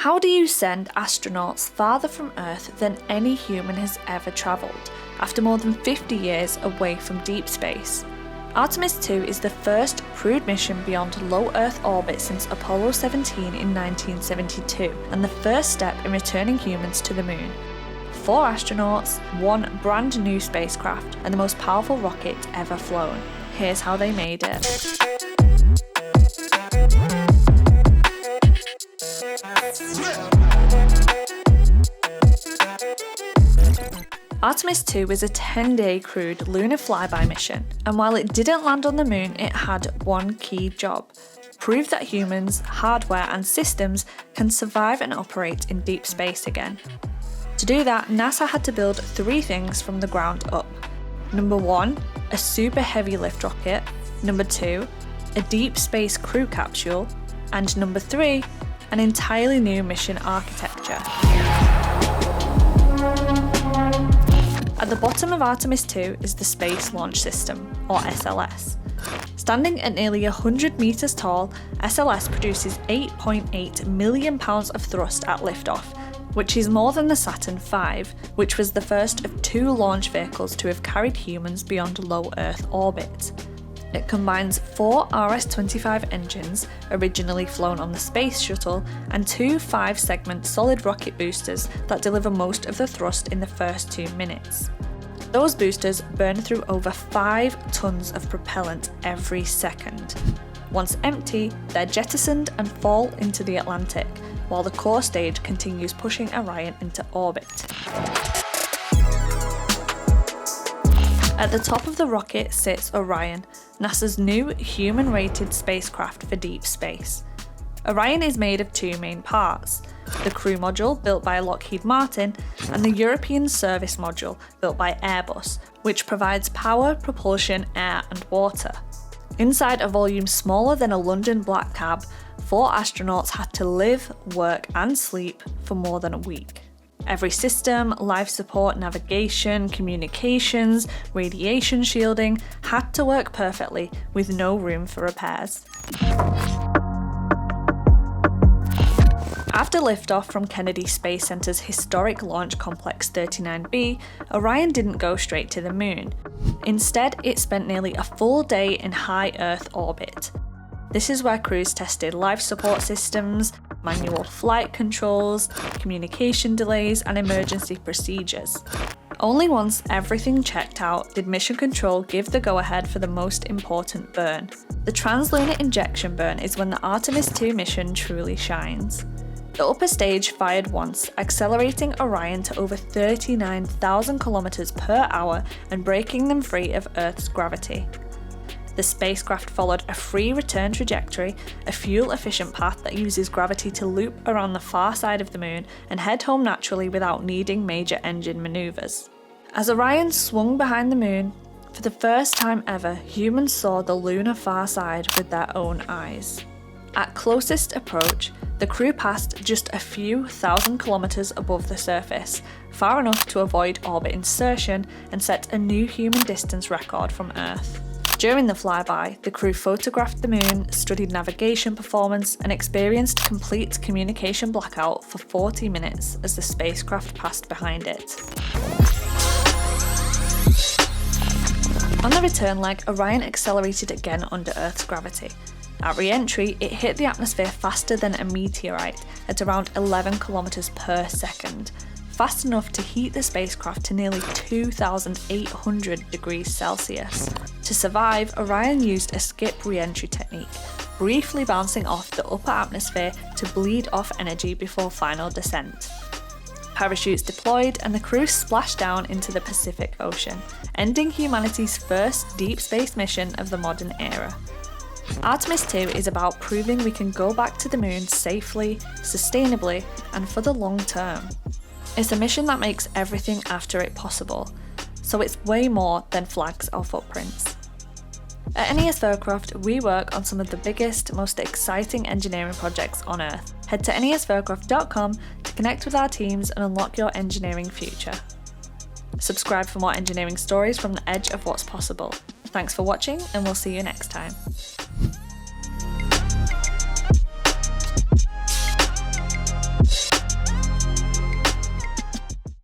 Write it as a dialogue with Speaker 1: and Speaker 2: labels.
Speaker 1: How do you send astronauts farther from Earth than any human has ever travelled, after more than 50 years away from deep space? Artemis II is the first crewed mission beyond low Earth orbit since Apollo 17 in 1972, and the first step in returning humans to the Moon. 4 astronauts, 1 brand new spacecraft, and the most powerful rocket ever flown. Here's how they made it. Artemis II was a 10-day crewed lunar flyby mission, and while it didn't land on the Moon, it had one key job: prove that humans, hardware and systems can survive and operate in deep space again. To do that, NASA had to build 3 things from the ground up. Number 1, a super heavy lift rocket. Number 2, a deep space crew capsule. And number 3, an entirely new mission architecture. At the bottom of Artemis II is the Space Launch System, or SLS. Standing at nearly 100 metres tall, SLS produces 8.8 million pounds of thrust at liftoff, which is more than the Saturn V, which was the first of 2 launch vehicles to have carried humans beyond low Earth orbit. It combines 4 RS-25 engines, originally flown on the Space Shuttle, and 2 5-segment solid rocket boosters that deliver most of the thrust in the first 2 minutes. Those boosters burn through over 5 tons of propellant every second. Once empty, they're jettisoned and fall into the Atlantic, while the core stage continues pushing Orion into orbit. At the top of the rocket sits Orion, NASA's new human-rated spacecraft for deep space. Orion is made of 2 main parts: the crew module, built by Lockheed Martin, and the European service module, built by Airbus, which provides power, propulsion, air and water. Inside a volume smaller than a London black cab, 4 astronauts had to live, work and sleep for more than a week. Every system, life support, navigation, communications, radiation shielding had to work perfectly, with no room for repairs. After liftoff from Kennedy Space Center's historic Launch Complex 39B, Orion didn't go straight to the Moon. Instead, it spent nearly a full day in high Earth orbit. This is where crews tested life support systems, manual flight controls, communication delays, and emergency procedures. Only once everything checked out did Mission Control give the go-ahead for the most important burn. The translunar injection burn is when the Artemis II mission truly shines. The upper stage fired once, accelerating Orion to over 39,000 km per hour and breaking them free of Earth's gravity. The spacecraft followed a free return trajectory, a fuel-efficient path that uses gravity to loop around the far side of the Moon and head home naturally without needing major engine manoeuvres. As Orion swung behind the Moon, for the first time ever, humans saw the lunar far side with their own eyes. At closest approach, the crew passed just a few thousand kilometres above the surface, far enough to avoid orbit insertion and set a new human distance record from Earth. During the flyby, the crew photographed the Moon, studied navigation performance, and experienced complete communication blackout for 40 minutes as the spacecraft passed behind it. On the return leg, Orion accelerated again under Earth's gravity. At re-entry, it hit the atmosphere faster than a meteorite at around 11 km per second, fast enough to heat the spacecraft to nearly 2,800 degrees Celsius. To survive, Orion used a skip re-entry technique, briefly bouncing off the upper atmosphere to bleed off energy before final descent. Parachutes deployed and the crew splashed down into the Pacific Ocean, ending humanity's first deep space mission of the modern era. Artemis II is about proving we can go back to the Moon safely, sustainably, and for the long term. It's a mission that makes everything after it possible, so it's way more than flags or footprints. At NES Fircroft, we work on some of the biggest, most exciting engineering projects on Earth. Head to nesfircroft.com to connect with our teams and unlock your engineering future. Subscribe for more engineering stories from the edge of what's possible. Thanks for watching, and we'll see you next time.